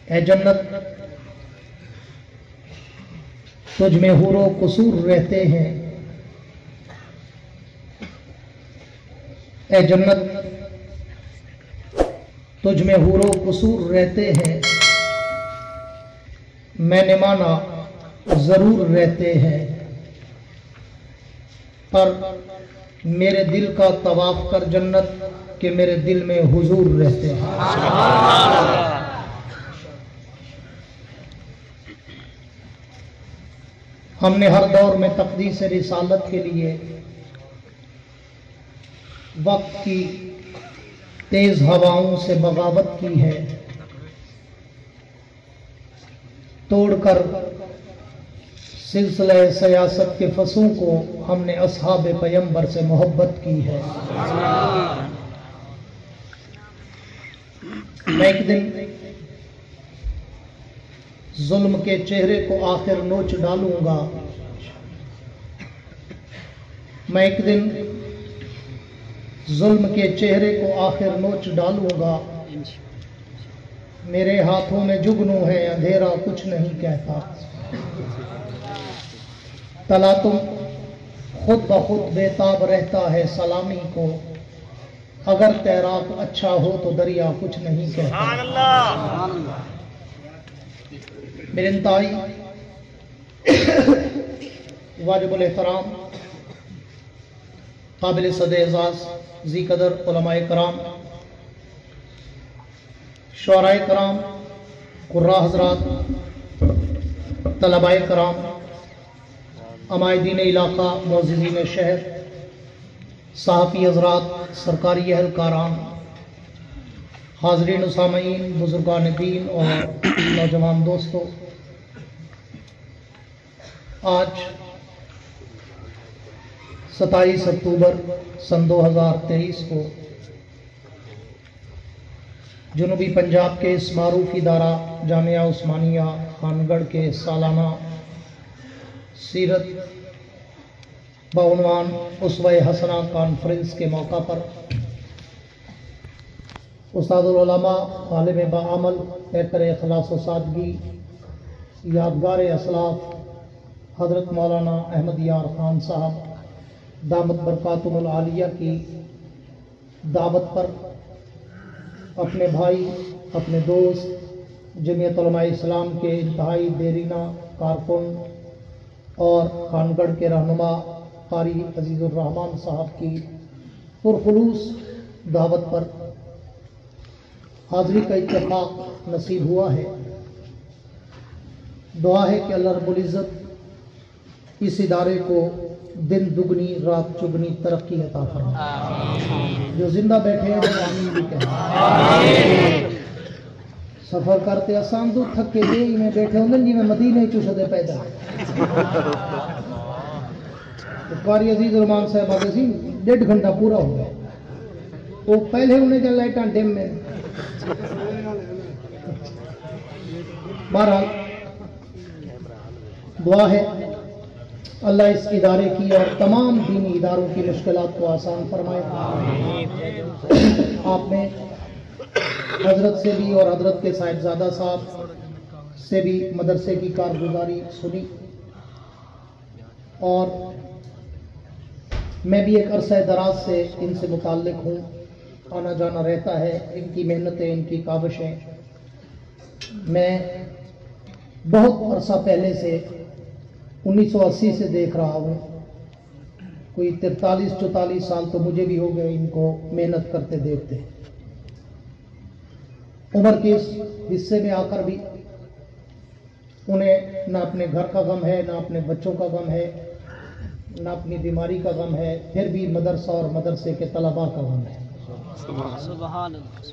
اے جنت تجھ میں حور و قصور رہتے ہیں، اے جنت تجھ میں حور و قصور رہتے ہیں، میں نے مانا ضرور رہتے ہیں، پر میرے دل کا طواف کر جنت کہ میرے دل میں حضور رہتے ہیں۔ ہم نے ہر دور میں تقدیس رسالت کے لیے وقت کی تیز ہواؤں سے بغاوت کی ہے، توڑ کر سلسلہ سیاست کے فصوں کو ہم نے اصحاب پیمبر سے محبت کی ہے۔ میں ایک دن ظلم کے چہرے کو آخر نوچ ڈالوں گا، میں ایک دن ظلم کے چہرے کو آخر نوچ ڈالوں گا، میرے ہاتھوں میں جگنو ہے اندھیرا کچھ نہیں کہتا، تلا تم خود بخود بےتاب رہتا ہے سلامی کو، اگر تیراک اچھا ہو تو دریا کچھ نہیں کہتا۔ میرے انتہائی واجب الاحترام قابل صد اعزاز ذی قدر علماء کرام، شعراء کرام، قراء حضرات، طلباء کرام، عمائدین علاقہ، معززین شہر، صحافی حضرات، سرکاری اہلکاران، حاضرین و سامعین، بزرگان دین اور نوجوان دوستو، آج 27 اکتوبر سن 2023 کو جنوبی پنجاب کے اس معروف ادارہ جامعہ عثمانیہ خانگڑھ کے سالانہ سیرت بعنوان اسوہ حسنہ کانفرنس کے موقع پر استاد العلماء، عالم بعمل، پیکر اخلاص و سادگی، یادگار اسلاف حضرت مولانا احمد یار خان صاحب دامت برکاتہم العالیہ کی دعوت پر اپنے بھائی، اپنے دوست، جمعیت علماء اسلام کے انتہائی دیرینہ کارکن اور خانگڑھ کے رہنما قاری عزیز الرحمان صاحب کی پرخلوص دعوت پر حاضری کا اتفاق نصیب ہوا ہے۔ دعا ہے کہ اللہ رب العزت اس ادارے کو دن دگنی رات چگنی ترقی عطا فرمائے۔ جو زندہ بیٹھے ہیں وہ آمین بھی کہیں۔ سفر کرتے آسان تو تھک کے دے میں بیٹھے ہوں جی میں مدینے چوشدے پیدا قاری عزیز الرحمان صاحب آگے سی 1.5 گھنٹہ پورا ہو گیا، وہ پہلے انہیں جا لائٹاں ڈیم میں بہرحال دعا ہے اللہ اس ادارے کی اور تمام دینی اداروں کی مشکلات کو آسان فرمائے۔ آپ نے حضرت سے بھی اور حضرت کے صاحبزادہ صاحب سے بھی مدرسے کی کارگزاری سنی، اور میں بھی ایک عرصہ دراز سے ان سے متعلق ہوں، آنا جانا رہتا ہے، ان کی محنتیں، ان کی کاوشیں میں بہت عرصہ پہلے سے 1980 سے دیکھ رہا ہوں، کوئی 43-44 سال تو مجھے بھی ہو گئے ان کو محنت کرتے دیکھتے۔ عمر کے اس حصے میں آ کر بھی انہیں نہ اپنے گھر کا غم ہے، نہ اپنے بچوں کا غم ہے، نہ اپنی بیماری کا غم ہے، پھر بھی مدرسہ اور مدرسے کے طلباء کا غم ہے۔ سبحان اللہ۔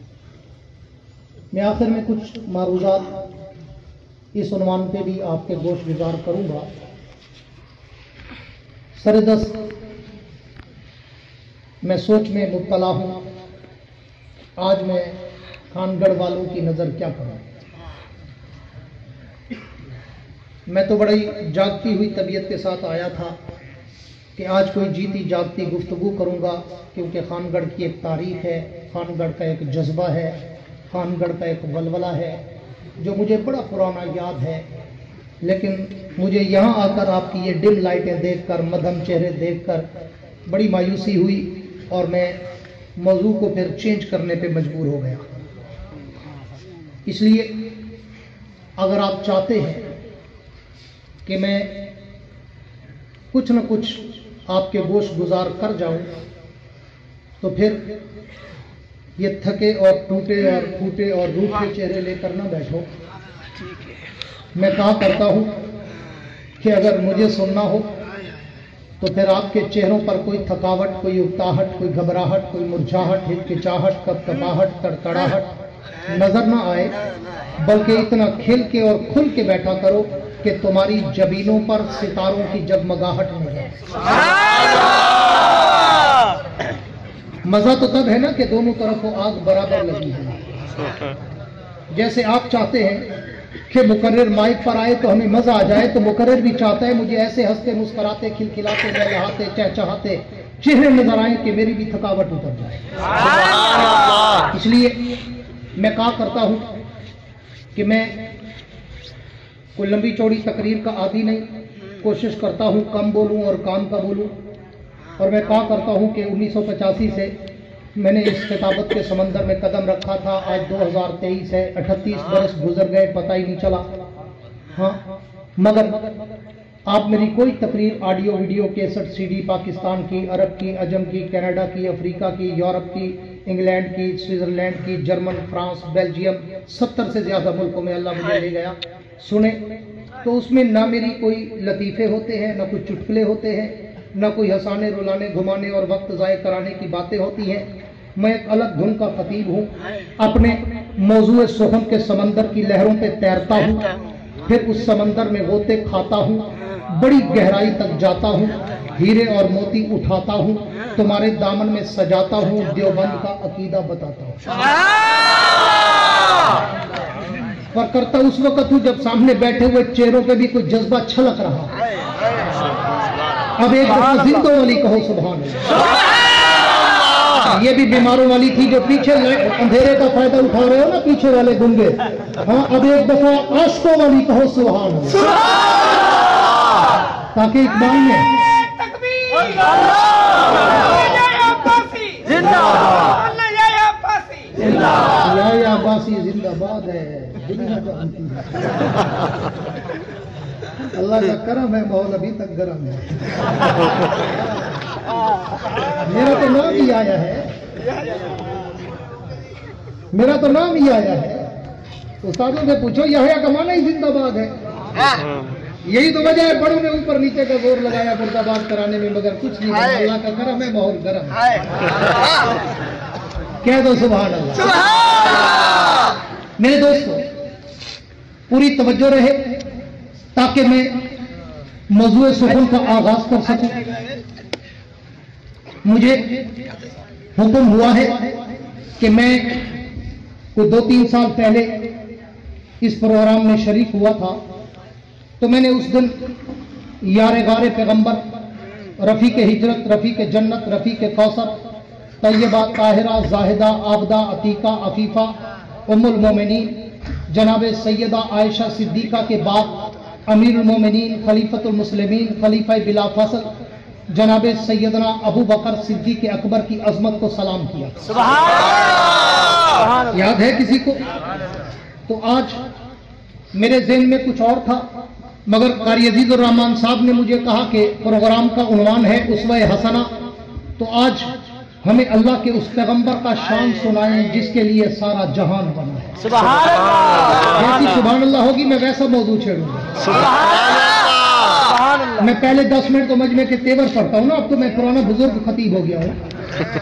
میں آخر میں کچھ معروضات اس عنوان پہ بھی آپ کے گوش گزار کروں گا۔ سردست میں سوچ میں مبتلا ہوں، آج میں خانگڑھ والوں کی نظر کیا کروں۔ میں تو بڑی جاگتی ہوئی طبیعت کے ساتھ آیا تھا کہ آج کوئی جیتی جاگتی گفتگو کروں گا، کیونکہ خانگڑھ کی ایک تاریخ ہے، خانگڑھ کا ایک جذبہ ہے، خانگڑھ کا ایک ولولہ ہے، جو مجھے بڑا پرانا یاد ہے، لیکن مجھے یہاں آ کر آپ کی یہ ڈم لائٹیں دیکھ کر، مدھم چہرے دیکھ کر بڑی مایوسی ہوئی اور میں موضوع کو پھر چینج کرنے پہ مجبور ہو گیا۔ اس لیے اگر آپ چاہتے ہیں کہ میں کچھ نہ کچھ آپ کے گوش گزار کر جاؤں تو پھر یہ تھکے اور ٹوٹے اور پھوٹے اور روٹے چہرے لے کر نہ بیٹھو۔ میں کہا کرتا ہوں کہ اگر مجھے سننا ہو تو پھر آپ کے چہروں پر کوئی تھکاوٹ، کوئی اکتاہٹ، کوئی گھبراہٹ، کوئی مرجھاہٹ، ہچکچاہٹ، کپکپاہٹ، تڑتڑاہٹ نظر نہ آئے، بلکہ اتنا کھل کے اور کھل کے بیٹھا کرو کہ تمہاری جبینوں پر ستاروں کی جگمگاہٹ ہو جائے۔ مزہ تو تب ہے نا کہ دونوں طرف آگ برابر لگی ہے۔ جیسے آپ چاہتے ہیں کہ مقرر مائک پر آئے تو ہمیں مزہ آ جائے، تو مقرر بھی چاہتا ہے مجھے ایسے ہنستے مسکراتے کھلکھلاتے لہلہاتے چہچہاتے چہرے نظر آئیں کہ میری بھی تھکاوٹ اتر جائے۔ اس لیے میں کہا کرتا ہوں کہ میں کوئی لمبی چوڑی تقریر کا عادی نہیں، کوشش کرتا ہوں کم بولوں اور کام کا بولوں، اور میں کہا کرتا ہوں کہ 1985 سے میں نے اس خطابت کے سمندر میں قدم رکھا تھا، آج 2023 ہے، 38 برس گزر گئے، پتہ ہی نہیں چلا۔ ہاں، مگر آپ میری کوئی تقریر آڈیو ویڈیو کیسٹ سی ڈی پاکستان کی، عرب کی، عجم کی، کینیڈا کی، افریقہ کی، یورپ کی، انگلینڈ کی، سوئٹزرلینڈ کی، جرمن، فرانس، بیلجیم، 70 سے زیادہ ملکوں میں اللہ مجھے لے گیا، سنے تو اس میں نہ میری کوئی لطیفے ہوتے ہیں، نہ کوئی چٹکلے ہوتے ہیں، نہ کوئی ہنسانے رلانے گھمانے اور وقت ضائع کرانے کی باتیں ہوتی ہیں۔ میں ایک الگ دھن کا خطیب ہوں، اپنے موضوع سخن کے سمندر کی لہروں پہ تیرتا ہوں، پھر اس سمندر میں غوطے کھاتا ہوں، بڑی گہرائی تک جاتا ہوں، ہیرے اور موتی اٹھاتا ہوں، تمہارے دامن میں سجاتا ہوں، دیوبند کا عقیدہ بتاتا ہوں۔ اور کرتا اس وقت ہوں جب سامنے بیٹھے ہوئے چہروں پہ بھی کوئی جذبہ چھلک رہا۔ اب ایک دفعہ زندوں والی کہو سبحان اللہ۔ یہ بھی بیماروں والی تھی جو پیچھے اندھیرے کا فائدہ اٹھا رہے ہو نا، پیچھے والے گنگے۔ ہاں، اب ایک دفعہ عاشقوں والی کہو سبحان اللہ، تاکہ اقبال میں یا عباسی زندہ باد ہے، دنیا جانتی ہے۔ اللہ کا کرم ہے، ماحول ابھی تک گرم ہے۔ میرا تو نام ہی آیا ہے، میرا تو نام ہی آیا ہے۔ استادوں سے پوچھو یحییٰ کا معنی ہی زندہ باد ہے۔ یہی تو وجہ ہے بڑوں نے اوپر نیچے کا زور لگایا مرد آباد کرانے میں، مگر کچھ نہیں ہے۔ اللہ کا کرم ہے، ماحول گرم ہے۔ کہہ دو سبحان اللہ۔ میرے دوستو، پوری توجہ رہے تاکہ میں موضوع سخن کا آغاز کر سکوں۔ مجھے حکم ہوا ہے کہ میں کوئی 2-3 سال پہلے اس پروگرام میں شریک ہوا تھا، تو میں نے اس دن یار غار پیغمبر، رفیق ہجرت، رفیق جنت، رفیق کوثر، طیبہ، طاہرہ، زاہدہ، عابدہ، عتیقہ، عفیفہ، ام المومنین جناب سیدہ عائشہ صدیقہ کے بعد امیر المومنین، خلیفۃ المسلمین، خلیفہ بلا فصل جناب سیدنا ابو بکر صدیق اکبر کی عظمت کو سلام کیا۔ یاد ہے کسی کو؟ تو آج میرے ذہن میں کچھ اور تھا، مگر قاری عزیز الرحمان صاحب نے مجھے کہا کہ پروگرام کا عنوان ہے اسوہ حسنہ، تو آج ہمیں اللہ کے اس پیغمبر کا شان سنائیں جس کے لیے سارا جہان بنا ہے۔ سبحان اللہ، جیسی سبحان اللہ ہوگی میں ویسا موضوع چھیڑوں گا۔ سبحان اللہ۔ میں پہلے 10 منٹ تو مجمع کے تیور پڑھتا ہوں نا، اب تو میں پرانا بزرگ خطیب ہو گیا ہوں،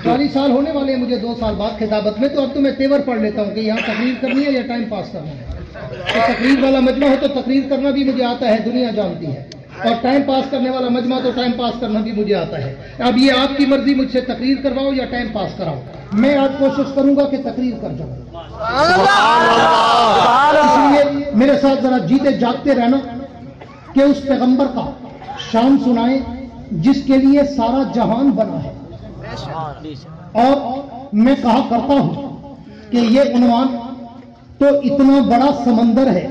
40 سال ہونے والے ہیں مجھے 2 سال بعد خطابت میں، تو اب تو میں تیور پڑھ لیتا ہوں کہ یہاں تقریر کرنی ہے یا ٹائم پاس کرنا ہے۔ تو تقریر والا مجمع ہو تو تقریر کرنا بھی مجھے آتا ہے، دنیا جانتی ہے، اور ٹائم پاس کرنے والا مجمع تو ٹائم پاس کرنا بھی مجھے آتا ہے۔ اب یہ آپ کی مرضی، مجھ سے تقریر کرواؤ یا ٹائم پاس کراؤ، میں آج کوشش کروں گا کہ تقریر کر جاؤں۔ اس لیے میرے ساتھ ذرا جیتے جاگتے رہنا کہ اس پیغمبر کا شان سنائیں جس کے لیے سارا جہان بنا ہے۔ اور میں کہا کرتا ہوں کہ یہ عنوان تو اتنا بڑا سمندر ہے،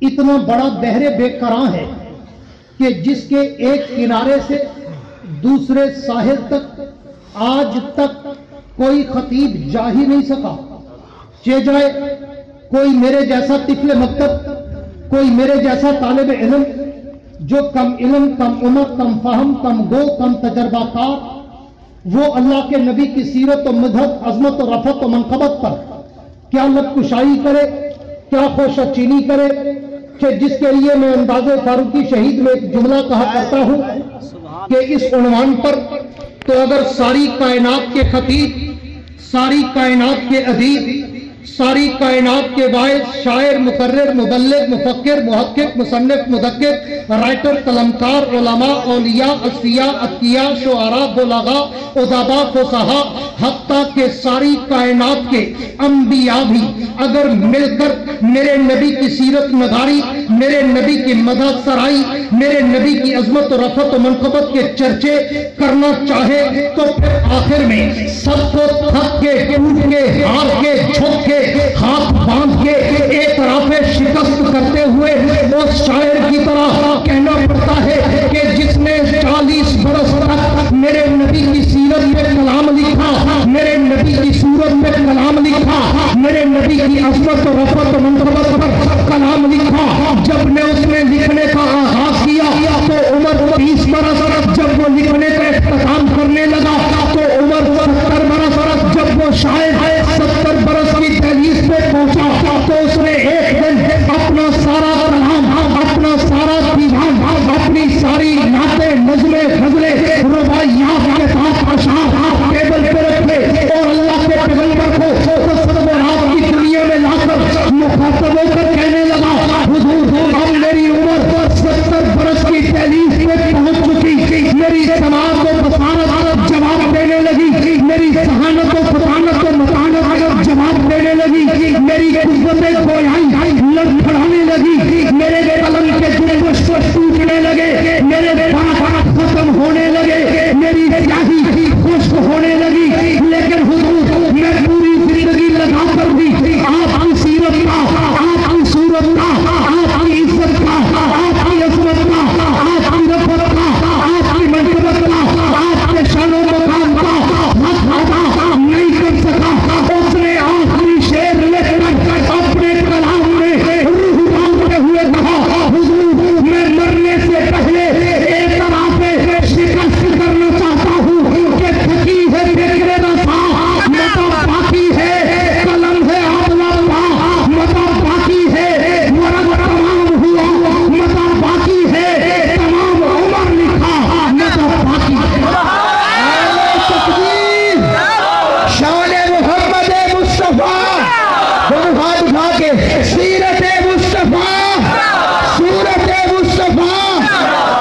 اتنا بڑا بحر بے کراں ہے کہ جس کے ایک کنارے سے دوسرے ساحل تک آج تک کوئی خطیب جا ہی نہیں سکا۔ چہ جائے کوئی میرے جیسا طفل مکتب، کوئی میرے جیسا طالب علم جو کم علم، کم عمر، کم فہم، کم گو، کم تجربہ کار، وہ اللہ کے نبی کی سیرت و مدحت، عظمت و رفعت و منقبت پر کیا لب کشائی کرے، کیا خوش چینی کرے، کہ جس کے لیے میں انداز فاروقی شہید میں ایک جملہ کہا کرتا ہوں کہ اس عنوان پر تو اگر ساری کائنات کے خطیب، ساری کائنات کے ادیب، ساری کائنات کے باعث، شاعر، مقرر، مبلغ، مفکر، محقق، مصنف، مدکر، رائٹر، قلمکار، علماء، اولیاء، اصفیاء، اتقیاء، شعراء، بلغاء، ادباء، فصحاء، حتیٰ کہ ساری کائنات کے انبیاء بھی اگر مل کر میرے نبی کی سیرت نگاری، میرے نبی کی مدح سرائی، میرے نبی کی عظمت و رفعت و منقبت کے چرچے کرنا چاہے تو پھر آخر میں سب کو تھک کے، ٹوٹ کے، ہار کے، جھک کے، ہاتھ باندھ کے اعتراف شکست کرتے ہوئے اس شاعر کی طرح کہنا پڑتا ہے کہ جس نے 40 برس تک میرے نبی کی سیرت میں کلام لکھا، میرے نبی کی صورت میں کلام لکھا، میرے نبی کی عظمت و رفعت و منقبت پر کلام لکھا، جب نے اس نے لکھنے کا آغاز کیا تو عمر 30 برس، جب وہ لکھنے کا اختتام کرنے لگا تو عمر 70 برس، جب وہ شاعر 70 برس کی دہلیز پہ پہنچا تو اس نے ایک دن اپنا سارا کلام، اپنا سارا دیوان، اپنی ساری نعتیں، نظمیں، غزلیں، رباعیات کے ساتھ اشعار ٹیبل پہ رکھے اور اللہ کے پیغمبر کو تصور رات کی دنیا میں لا کر مخاطب ہو کر کہنے لگا، حضور اب میری عمر 70 برس کی دہلیز پہ پہنچ چکی، میری سماعت و بصارت جواب دینے لگی، میری ذہانت و فطانت و متانت جواب دینے لگی، میری قوتیں گویائی لڑکھڑانے لگی، میرے قلم کے جنبش ٹوٹنے لگے، میرے بات ختم ہونے لگے، میری سیاہی خشک ہونے لگی، لیکن حضور میں پوری زندگی لگا کر بھی آپ کی سیرت کا، آپ کی صورت کا، آپ کی عزت کا، آپ کی عظمت کا، آپ کی رفعت کا، آپ کی منقبت کا، آپ کے شان و مقام کا حق ادا نہیں کر سکا۔ اس نے آخری شعر لکھ کر اپنے کلام میں روح باندھتے ہوئے کہا، حضور میں مرنے سے پہلے ایک طرح سے شکست کرنا چاہتا ہوں کہ تھکی ہے فکر رسا، مطلب باقی ہے قلم ہے آبلا ہوا، مطلب باقی ہے ورق تمام ہوا، مطلب باقی ہے تمام عمر لکھا، مطلب باقی ہے۔ تکبیر، شان محمد مصطفیٰ، ہاتھ اٹھا کے سیرت مصطفیٰ، صورت مصطفیٰ،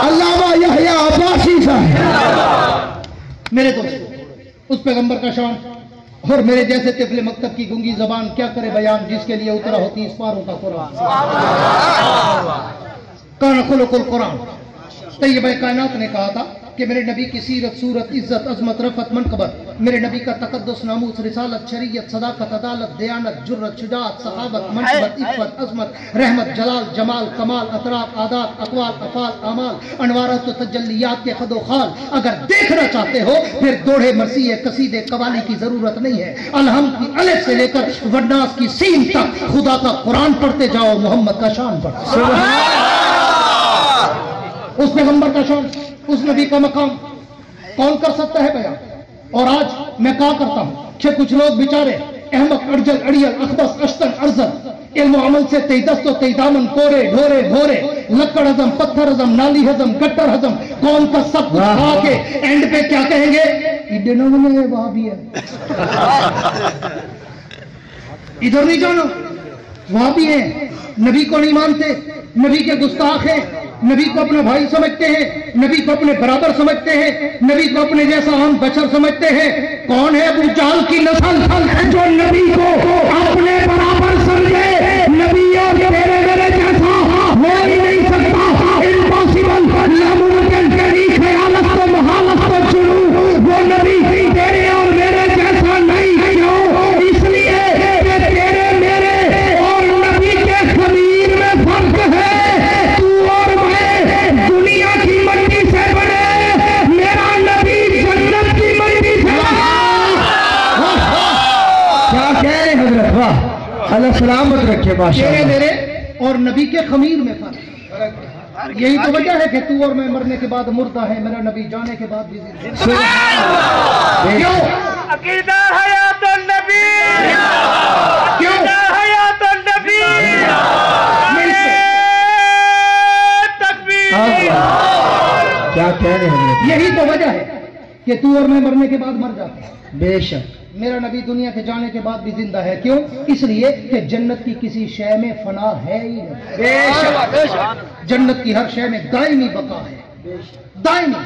علامہ یحییٰ عباسی صاحب۔ میرے دوست، اس پیغمبر کا شان اور میرے جیسے طفل مکتب کی گنگی زبان کیا کرے بیان جس کے لیے اترا ہوتی اس پاروں کا قرآن۔ کان خلق القرآن، طیبہ کائنات نے کہا تھا کہ میرے نبی کی سیرت، صورت، عزت، عظمت، رفعت، منقبت، میرے نبی کا تقدس، ناموس، رسالت، شریعت، صداقت، عدالت، دیانت، جرت، شجاعت، سخاوت، منقبت، عفت، عظمت، رحمت، جلال، جمال، کمال، اطراف، عادات، اقوال، افعال، اعمال، انوارات و تجلیات کے خد و خال اگر دیکھنا چاہتے ہو پھر دوڑے مرثیے، قصیدے، قوالی کی ضرورت نہیں ہے، الحمد کی الف سے لے کر والناس کی سین تک خدا کا قرآن پڑھتے جاؤ، محمد کا شان پڑھتے اس پیغمبر کا شان، اس نبی کا مقام کون کر سکتا ہے بیان؟ اور آج میں کہا کرتا ہوں کہ کچھ لوگ بیچارے احمق، ارجل، اڑیل، اخبص، اشتن، ارزل، علم و عمل سے تئی دست و تئی دامن، کورے ڈھورے بھورے، لکڑ ہضم، پتھر ہضم، نالی ہضم، گٹر ہضم، کون کا سب کچھ کھا کے اینڈ پہ کیا کہیں گے؟ یہ ڈینومنے ہے، وہاں بھی ہے، ادھر نہیں جانا، وہاں بھی ہیں، نبی کو نہیں مانتے، نبی کے گستاخ ہیں، نبی کو اپنا بھائی سمجھتے ہیں، نبی کو اپنے برابر سمجھتے ہیں، نبی کو اپنے جیسا عام بشر سمجھتے ہیں۔ کون ہے ابو جہل کی نسل جو نبی کو اپنے برابر سمجھے؟ نبی اور تیرے میرے جیسا ہو ہی نہیں سکتا، امپاسبل، ناممکن، خیالت تو محالت تو چنو، وہ نبی تیرے اور میرے جیسا نہیں، کیوں؟ اس لیے کہ تیرے میرے رکھے تیرے میرے اور نبی کے خمیر میں فرق. یہی تو وجہ ہے کہ تو اور میں مرنے کے بعد مردہ ہے، میرا نبی جانے کے بعد بھی زندہ. کیوں؟ عقیدہ حیات النبی، کیوں؟ عقیدہ حیات النبی، تکبیر. کیا کہہ رہے ہیں؟ یہی تو وجہ ہے کہ تو اور میں مرنے کے بعد مر جاتا ہے. بے شک میرا نبی دنیا کے جانے کے بعد بھی زندہ ہے. کیوں؟ اس لیے کہ جنت کی کسی شے میں فنا ہے ہی نہیں. بے شک جنت کی ہر شے میں دائمی بقا ہے، دائمی.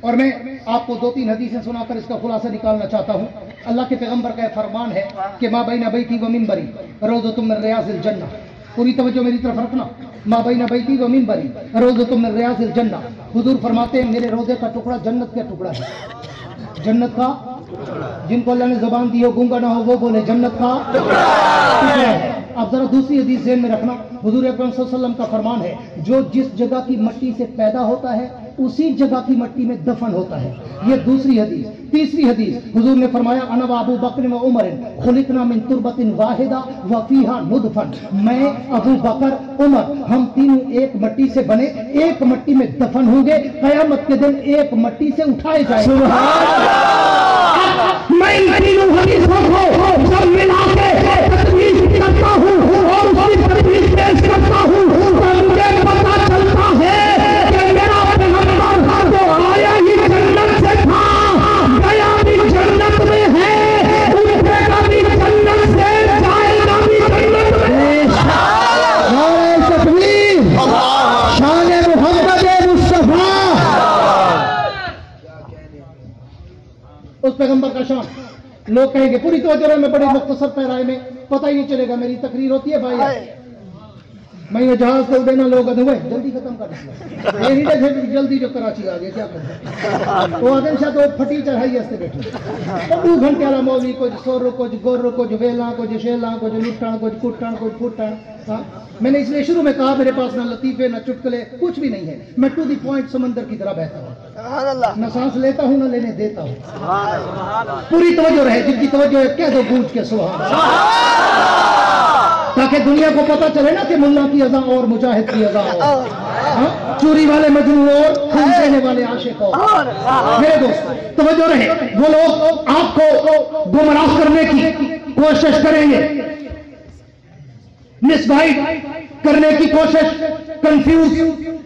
اور میں آپ کو 2-3 حدیثیں سنا کر اس کا خلاصہ نکالنا چاہتا ہوں. اللہ کے پیغمبر کا فرمان ہے کہ ما بین بیتی و منبری روضۃ من ریاض الجنہ. پوری توجہ میری طرف رکھنا. ما بین بیتی و منبری روضۃ من ریاض الجنہ. حضور فرماتے ہیں میرے روضے کا ٹکڑا جنت کا ٹکڑا ہے. جنت کا، جن کو اللہ نے زبان دی ہو گونگا نہ ہو وہ بولے جنت کا ٹکڑا ہے. اب ذرا دوسری حدیث ذہن میں رکھنا. حضور اکرم صلی اللہ علیہ وسلم کا فرمان ہے جو جس جگہ کی مٹی سے پیدا ہوتا ہے اسی جگہ کی مٹی میں دفن ہوتا ہے. یہ دوسری حدیث. تیسری حدیث حضور نے فرمایا انا و ابو بکر و عمر خلقنا من تربۃ واحدہ وفیہا ندفن. میں، ابو بکر، عمر، ہم تینوں ایک مٹی سے بنے، ایک مٹی میں دفن ہوں گے، قیامت کے دن ایک مٹی سے اٹھائے جائیں گے. میں ان تینوں حدیثوں کو سب ملا کے تجویز کرتا ہوں اور اسی تجویز پیش کرتا ہوں تو مجھے پتا چلتا ہے کہ میرا پیغمبر تو آیا ہی جنت سے تھا، گیا بھی جنت میں ہے، اٹھے گا بھی جنت سے، جائے گا بھی جنت میں. نعرہ تکبیر، شان محمد مصطفیٰ. اس پیغمبر کا شان. لوگ کہیں گے پوری توجہ رہے، میں بڑے مختصر پیرائے میں پتہ ہی نہیں چلے گا میری تقریر ہوتی ہے بھائی. میں یہ جہاز سے اڑے نہ لوگ ہوئے جلدی ختم کر دیں. جلدی جو کراچی آ گئے کیا کریں وہ آدم شاید وہ پھٹی چڑھائی ہستے بیٹھے 2 گھنٹے والا مولی کچھ سورو کچھ گورو کچھ ویلا کچھ شیلا کچھ لٹا کچھ کٹا کچھ پھٹا. میں نے اس لیے شروع میں کہا میرے پاس نہ لطیفے نہ چٹکلے کچھ بھی نہیں ہے. میں ٹو دی پوائنٹ سمندر کی طرح بہتا ہوں، نہ سانس لیتا ہوں نہ لینے دیتا ہوں. پوری توجہ رہے، جن کی توجہ ہے کہہ دو گونج کے سبحان اللہ، تاکہ دنیا کو پتا چلے نا کہ ملا کی اذان اور مجاہد کی اذان اور چوری والے مجنون اور خون دینے والے عاشق اور. میرے دوست توجہ رہے، وہ لوگ آپ کو گمراہ کرنے کی کوشش کریں گے، مس گائیڈ کرنے کی کوشش، کنفیوز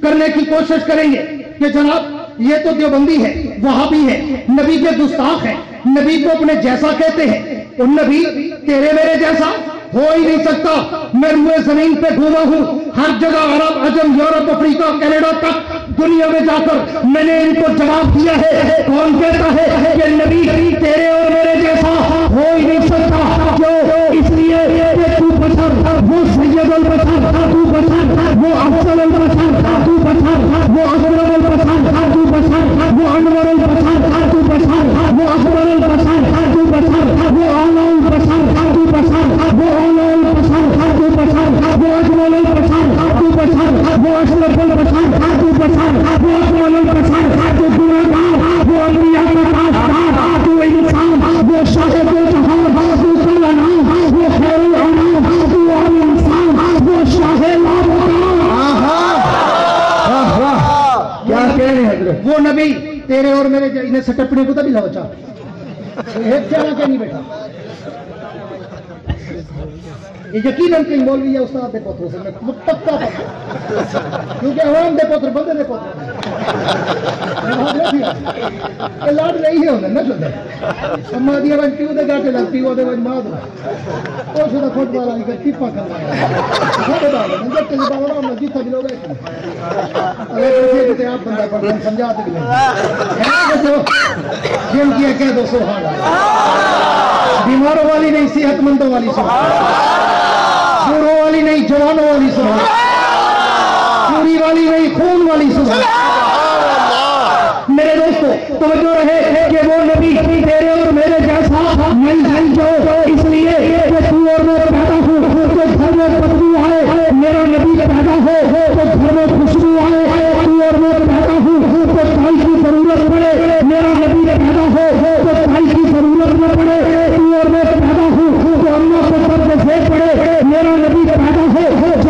کرنے کی کوشش کریں گے کہ جناب یہ تو دیوبندی ہے، وہابی ہے، نبی کے گستاخ ہیں، نبی کو اپنے جیسا کہتے ہیں. اور نبی تیرے میرے جیسا ہو ہی نہیں سکتا. میں روئے زمین پہ گھوما ہوں، ہر جگہ، عرب، عجم، یورپ، افریقہ، کینیڈا تک دنیا میں جا کر میں نے ان کو جواب دیا ہے. کون کہتا ہے کہ نبی تیرے اور میرے جیسا ہو ہی نہیں سکتا؟ کیوں؟ اس لیے کہ تو بشر، وہ سید البشر، تو بشر، وہ افضل البشر، تو بشر، وہ اکرم البشر، تو بشر، وہ انور البشر، تو بشر، وہ اکبر البشر، تو بشر، وہ اعلی البشر، تو بشر، وہ اعلی البشر، تو بشر، وہ اجمل البشر، تو بشر، وہ اشرف البشر، تو بشر، وہ اکمل البشر، تو گناہگار، وہ انبیاء کا تاجدار، تو انسان، وہ شاہد جہان، تو کلنام، وہ خیر الانام، تو عام انسان، وہ شاہ لامکان. کیا کہہ رہے ہیں حضرت؟ وہ نبی تیرے اور میرے انہیں سٹپنے کو تبھی لاؤ چاہ ایک چہرہ کے نہیں بیٹھا. یقیناً کہیں مولوی یا استاد دے پوتروں سے میں پکا پکا، کیونکہ عوام دے پوتر بندے دے پوتر لاڈ نہیں ہے انہیں نہ چلے. اما دیا بن پیو دے گاٹے لگ پیو دے بن ماں دو اور شدہ فوٹ والا نہیں کر ٹپا کر لائے سب ڈالے جب تجھے باوڑا ہم نزدیک تھا بھی لوگ ایسے اگر کسی کہتے آپ بندہ پڑھ رہے ہیں سمجھاتے بھی نہیں جن کیا کہہ دو سبحان اللہ. بیماروں والی نہیں صحت مندوں والی سبحان اللہ، بوڑھوں والی نہیں جوانوں والی سبحان اللہ، چوری والی نہیں خون والی سبحان اللہ. میرے دوستو توجہ رہے کہ وہ نبی تیرے اور میرے جیسا نہیں جو اس لیے کہ تو اور میں پیدا ہوں تو گھر میں بدبو آئے، میرا نبی پیدا ہو تو گھر میں خوشبو آئے. تو اور میں پیدا ہوں تو بھائی کی ضرورت پڑے، میرا نبی پیدا ہو تو بھائی کی ضرورت نہ پڑے. تو اور میں پیدا ہوں تو اماں کو سر پہ پڑے، میرا نبی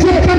70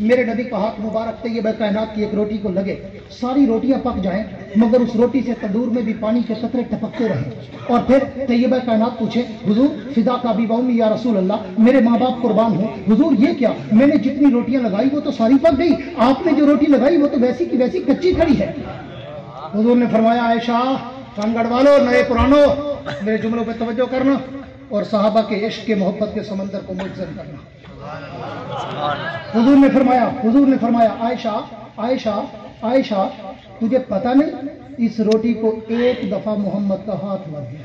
میرے نبی کا ہاتھ مبارک طیب کائنات کی ایک روٹی کو لگے، ساری روٹیاں پک جائیں مگر اس روٹی سے تندور میں بھی پانی کے قطرے ٹپکتے رہیں، اور پھر طیب کائنات پوچھے حضور فدا کا بھی باؤمی یا رسول اللہ، میرے ماں باپ قربان ہوں، حضور یہ کیا، میں نے جتنی روٹیاں لگائی وہ تو ساری پک گئی، آپ نے جو روٹی لگائی وہ تو ویسی کی ویسی کچی کھڑی ہے۔ حضور نے فرمایا عائشہ کان گڑوا لو، نئے پرانو میرے جملوں پہ توجہ کرنا اور صحابہ کے عشق کے محبت کے سمندر کو مجزن کرنا۔ حضور نے فرمایا عائشہ تجھے پتہ نہیں اس روٹی کو ایک دفعہ محمد کا ہاتھ لگ گیا،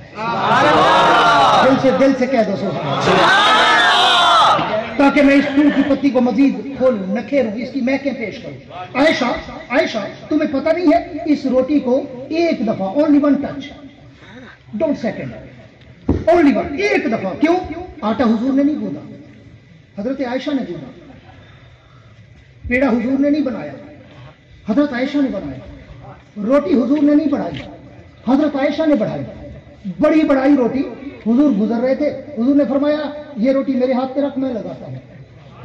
دل سے کہہ دو سبحان اللہ، تاکہ میں اس پھول کی پتی کو مزید کھولوں، نکھیروں، اس کی مہکیں پیش کروں۔ عائشہ تمہیں پتہ نہیں ہے اس روٹی کو ایک دفعہ، only one touch, don't second, only one، ایک دفعہ، کیوں؟ آٹا حضور نے نہیں گوندھا، حضرت عائشہ نے گوندھا، پیڑا حضور نے نہیں بنایا، حضرت عائشہ نے بنایا، روٹی حضور نے نہیں بڑھائی، حضرت عائشہ نے بڑھائی، بڑی بڑائی روٹی۔ حضور گزر رہے تھے، حضور نے فرمایا یہ روٹی میرے ہاتھ پہ رکھ، میں لگاتا ہوں۔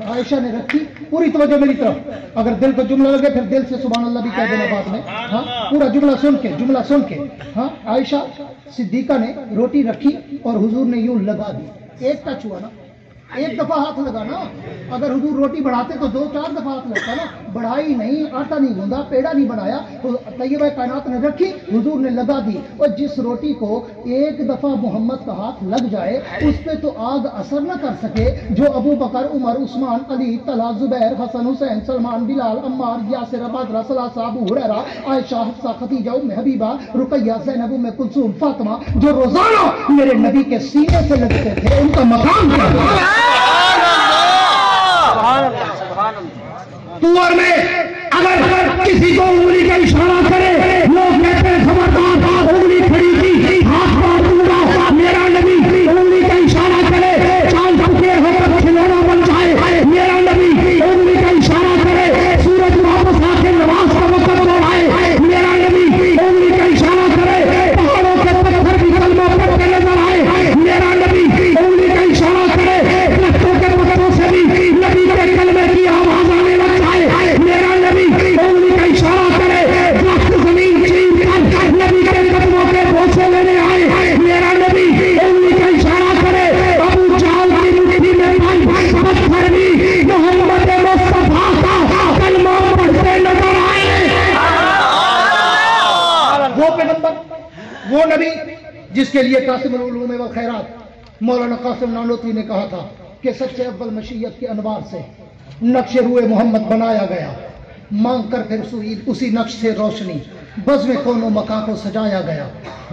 عائشہ نے رکھی، پوری توجہ میری طرف، اگر دل کو جملہ لگے پھر دل سے سبحان اللہ بھی کہہ دینا بعد میں، ہاں پورا جملہ سن کے، ہاں عائشہ صدیقہ نے روٹی رکھی اور حضور نے یوں لگا دی، ایک ٹچ ہوا نا، ایک دفعہ ہاتھ لگا نا، اگر حضور روٹی بڑھاتے تو 2-4 دفعہ ہاتھ لگتا نا، بڑھائی نہیں، آٹا نہیں گوندھا، پیڑا نہیں بنایا، طیبہ کائنات نے رکھی، حضور نے لگا دی۔ اور جس روٹی کو ایک دفعہ محمد کا ہاتھ لگ جائے اس پہ تو آگ اثر نہ کر سکے، جو ابو بکر، عمر، عثمان، علی، طلحہ، زبیر، حسن، حسین، سلمان، بلال، عمار، یاسر، بدر، ثلاثہ، ابو ہریرہ، عائشہ، حفصہ، خدیجہ، ام حبیبہ، رقیہ، زینب، ام کلثوم، فاطمہ، جو روزانہ میرے نبی کے سینے سے لگتے تھے، ان کا مقام کیا ہے؟ توور میں اگر کسی کو انگلی کا اشارہ کرے لوگ کہتے ہیں خبردار، انگلی کھڑی تھی ہاتھ کاٹ دوں گا، میرا نبی انگلی کا اشارہ کرے چاند ٹکڑے ہو کر کھلونا بن جائے، میرا نبی انگلی کا اشارہ کرے سورج واپس آ کے نماز کا وقت دوڑائے، میرا نبی انگلی کا اشارہ کرے پہاڑوں کے پتھر بھی کلمہ پڑھتے نظر آئے، میرا نبی انگلی کا اشارہ کرے درختوں کے پتوں سے بھی نبی کے کلمے کی آواز آنے لگ جائے، میرا نبی انگلی کا اشارہ کرے درخت زمین چین کر نبی کے قدموں کے بوسے لینے آئے، میرا نبی انگلی کا اشارہ کرے ابو جہل کی مٹھی میں پتھر بھی محمد مصطفیٰ کا کلمہ پڑھتے نظر آئے۔ وہ پیغمبر، وہ نبی جس کے لیے قاسم العلوم والخیرات مولانا قاسم نانوتوی نے کہا تھا کہ سب سے اول مشیت کے انوار سے نقش روئے محمد بنایا گیا، مانگ کر پھر اسی نقش سے روشنی بزم کون و مکان کو سجایا گیا،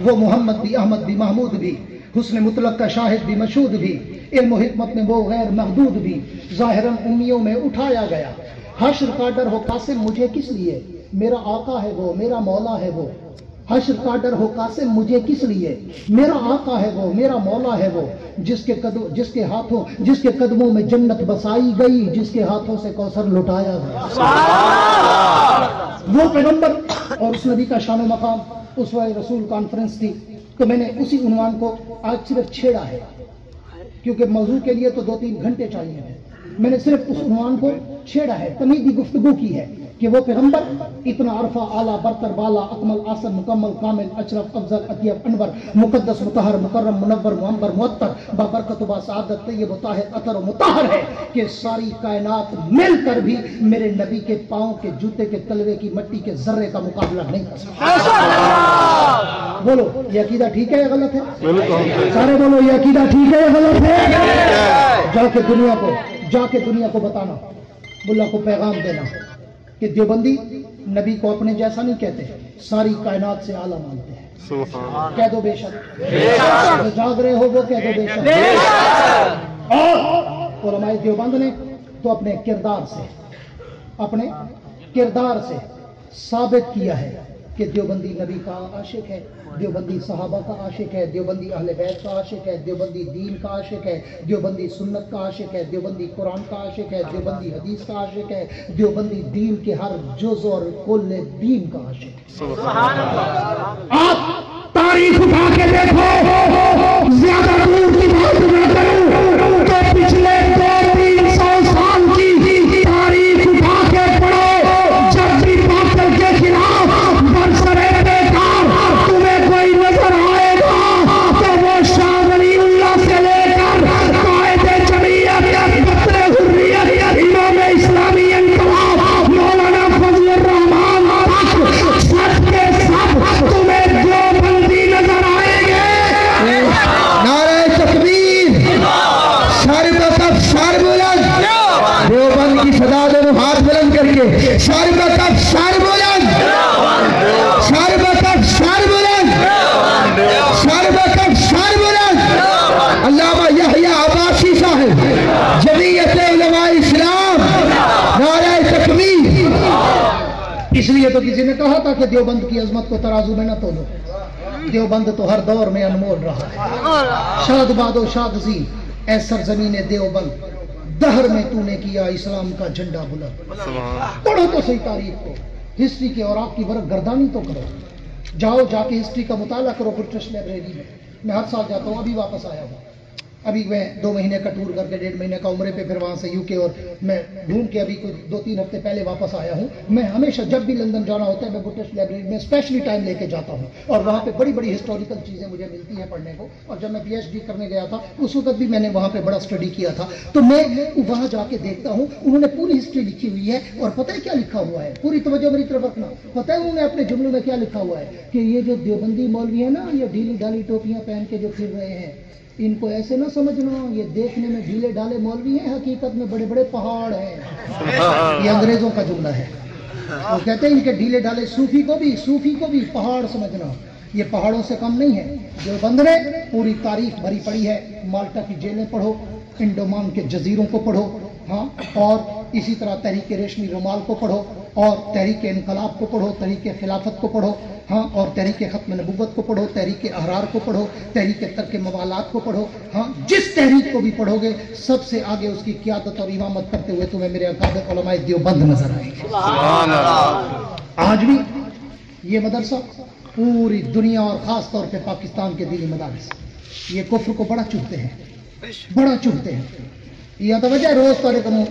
وہ محمد بھی، احمد بھی، محمود بھی، حسن مطلق کا شاہد بھی، مشہود بھی، علم و حکمت میں وہ غیر محدود بھی، ظاہراً امیوں میں اٹھایا گیا، حشر کا ڈر ہو قاسم مجھے کس لیے، میرا آقا ہے وہ، میرا مولا ہے وہ، حشر کا ڈر ہو قاسم مجھے کس لیے، میرا آقا ہے وہ، میرا مولا ہے وہ، جس کے قدموں میں جنت بسائی گئی، جس کے ہاتھوں سے کوثر لٹایا گیا، وہ پیغمبر اور اس نبی کا شان و مقام۔ اسوہ رسول کانفرنس تھی تو میں نے اسی عنوان کو آج صرف چھیڑا ہے، کیونکہ موضوع کے لیے تو 2-3 گھنٹے چاہیے ہیں، میں نے صرف اس عنوان کو چھیڑا ہے، تمیزی گفتگو کی ہے کہ وہ پیغمبر اتنا عرفہ، اعلیٰ، برتر، بالا، اکمل، آسن، مکمل، کامل، اشرف، افضل، اطیب، انور، مقدس، مطہر، مکرم، منور، معمر، معطر، بابرکت و باسعادت، طیب و طاہر، اطہر و مطہر ہے کہ ساری کائنات مل کر بھی میرے نبی کے پاؤں کے جوتے کے تلوے کی مٹی کے ذرے کا مقابلہ نہیں کر سکتا۔ بولو یہ عقیدہ ٹھیک ہے یا غلط ہے؟ سارے بولو یہ عقیدہ ٹھیک ہے یا غلط ہے؟ جا کے دنیا کو بتانا، ملا کو پیغام دینا کہ دیوبندی نبی کو اپنے جیسا نہیں کہتے، ساری کائنات سے اعلیٰ مانتے ہیں، کہہ دو بے شک، جو جاگ رہے ہو وہ کہہ دو بے شک۔ اور علماء دیوبند نے تو اپنے کردار سے ثابت کیا ہے کہ دیوبندی نبی کا عاشق ہے، دیوبندی صحابہ کا عاشق ہے، دیوبندی اہل بیت کا عاشق ہے، دیوبندی دین کا عاشق ہے، دیوبندی سنت کا عاشق ہے، دیوبندی قرآن کا عاشق ہے، دیوبندی حدیث کا عاشق ہے، دیوبندی دین کے ہر جز اور کل دین کا عاشق ہے۔ آپ تاریخ اٹھا کے دیکھو، زیادہ دور کی بات نہ کروں تو پچھلے 200-300 سال کی تاریخ اٹھا ہاتھ بلند کر کے سر بکف سر بلند، سر بکف سر بلند، سر بکف سر بلند۔ علامہ یحییٰ عباسی صاحب، جمعیت علماء اسلام، نعرہ تکبیر۔ اس لیے تو کسی نے کہا تھا کہ دیوبند کی عظمت کو ترازو میں نہ تولو، دیوبند تو ہر دور میں انمول رہا ہے۔ شاد باد و شاد زی اے سرزمین دیوبند، دہر میں تو نے کیا اسلام کا جھنڈا بلند۔ پڑھو تو صحیح تاریخ کو، ہسٹری کے اور آپ کی ورق گردانی تو کرو، جاؤ جا کے ہسٹری کا مطالعہ کرو برٹش لائبریری میں ہر سال جاتا ہوں، ابھی واپس آیا ہوں، ابھی میں 2 مہینے کا ٹور کر کے 1.5 مہینے کا عمرے پہ، پھر وہاں سے UK، اور میں ڈھونڈ کے ابھی کوئی 2-3 ہفتے پہلے واپس آیا ہوں۔ میں ہمیشہ جب بھی لندن جانا ہوتا ہے میں برٹش لائبریری میں اسپیشلی ٹائم لے کے جاتا ہوں، اور وہاں پہ بڑی بڑی ہسٹوریکل چیزیں مجھے ملتی ہیں پڑھنے کو۔ اور جب میں PhD کرنے گیا تھا اس وقت بھی میں نے وہاں پہ بڑا اسٹڈی کیا تھا، تو میں وہاں جا کے دیکھتا ہوں انہوں نے پوری ہسٹری لکھی ہوئی ہے، اور پتہ ہے کیا لکھا ہوا ہے؟ پوری توجہ میری طرف رکھنا، پتہ ہے انہوں نے اپنے جملوں میں کیا لکھا ہوا ہے؟ کہ یہ جو دیوبندی مولوی ہیں نا، یہ ڈھیلی ڈھالی ٹوپیاں پہن کے جو پھر رہے ہیں، ان کو ایسے نہ سمجھنا یہ دیکھنے میں ڈھیلے ڈھالے مولوی ہیں، حقیقت میں بڑے بڑے پہاڑ ہیں۔ یہ انگریزوں کا جملہ ہے، وہ کہتے ہیں ان کے ڈھیلے ڈھالے صوفی کو بھی پہاڑ سمجھنا، یہ پہاڑوں سے کم نہیں ہے۔ دیوبند نے پوری تاریخ بھری پڑی ہے، مالٹا کی جیلیں پڑھو، انڈومان کے جزیروں کو پڑھو، ہاں، اور اسی طرح تحریک ریشمی رومال کو پڑھو، اور تحریک انقلاب کو پڑھو، تحریک خلافت کو پڑھو، ہاں، اور تحریک ختم نبوت کو پڑھو، تحریک احرار کو پڑھو، تحریک ترک موالات کو پڑھو، ہاں، جس تحریک کو بھی پڑھو گے سب سے آگے اس کی قیادت اور امامت کرتے ہوئے تمہیں میرے اکابر علماء دیوبند نظر آئیں گے۔ آج بھی یہ مدرسہ پوری دنیا اور خاص طور پہ پاکستان کے دینی مدارس یہ کفر کو بڑا چبھتے ہیں، بڑا چبھتے ہیں۔ یہ توجہ روز طالب علم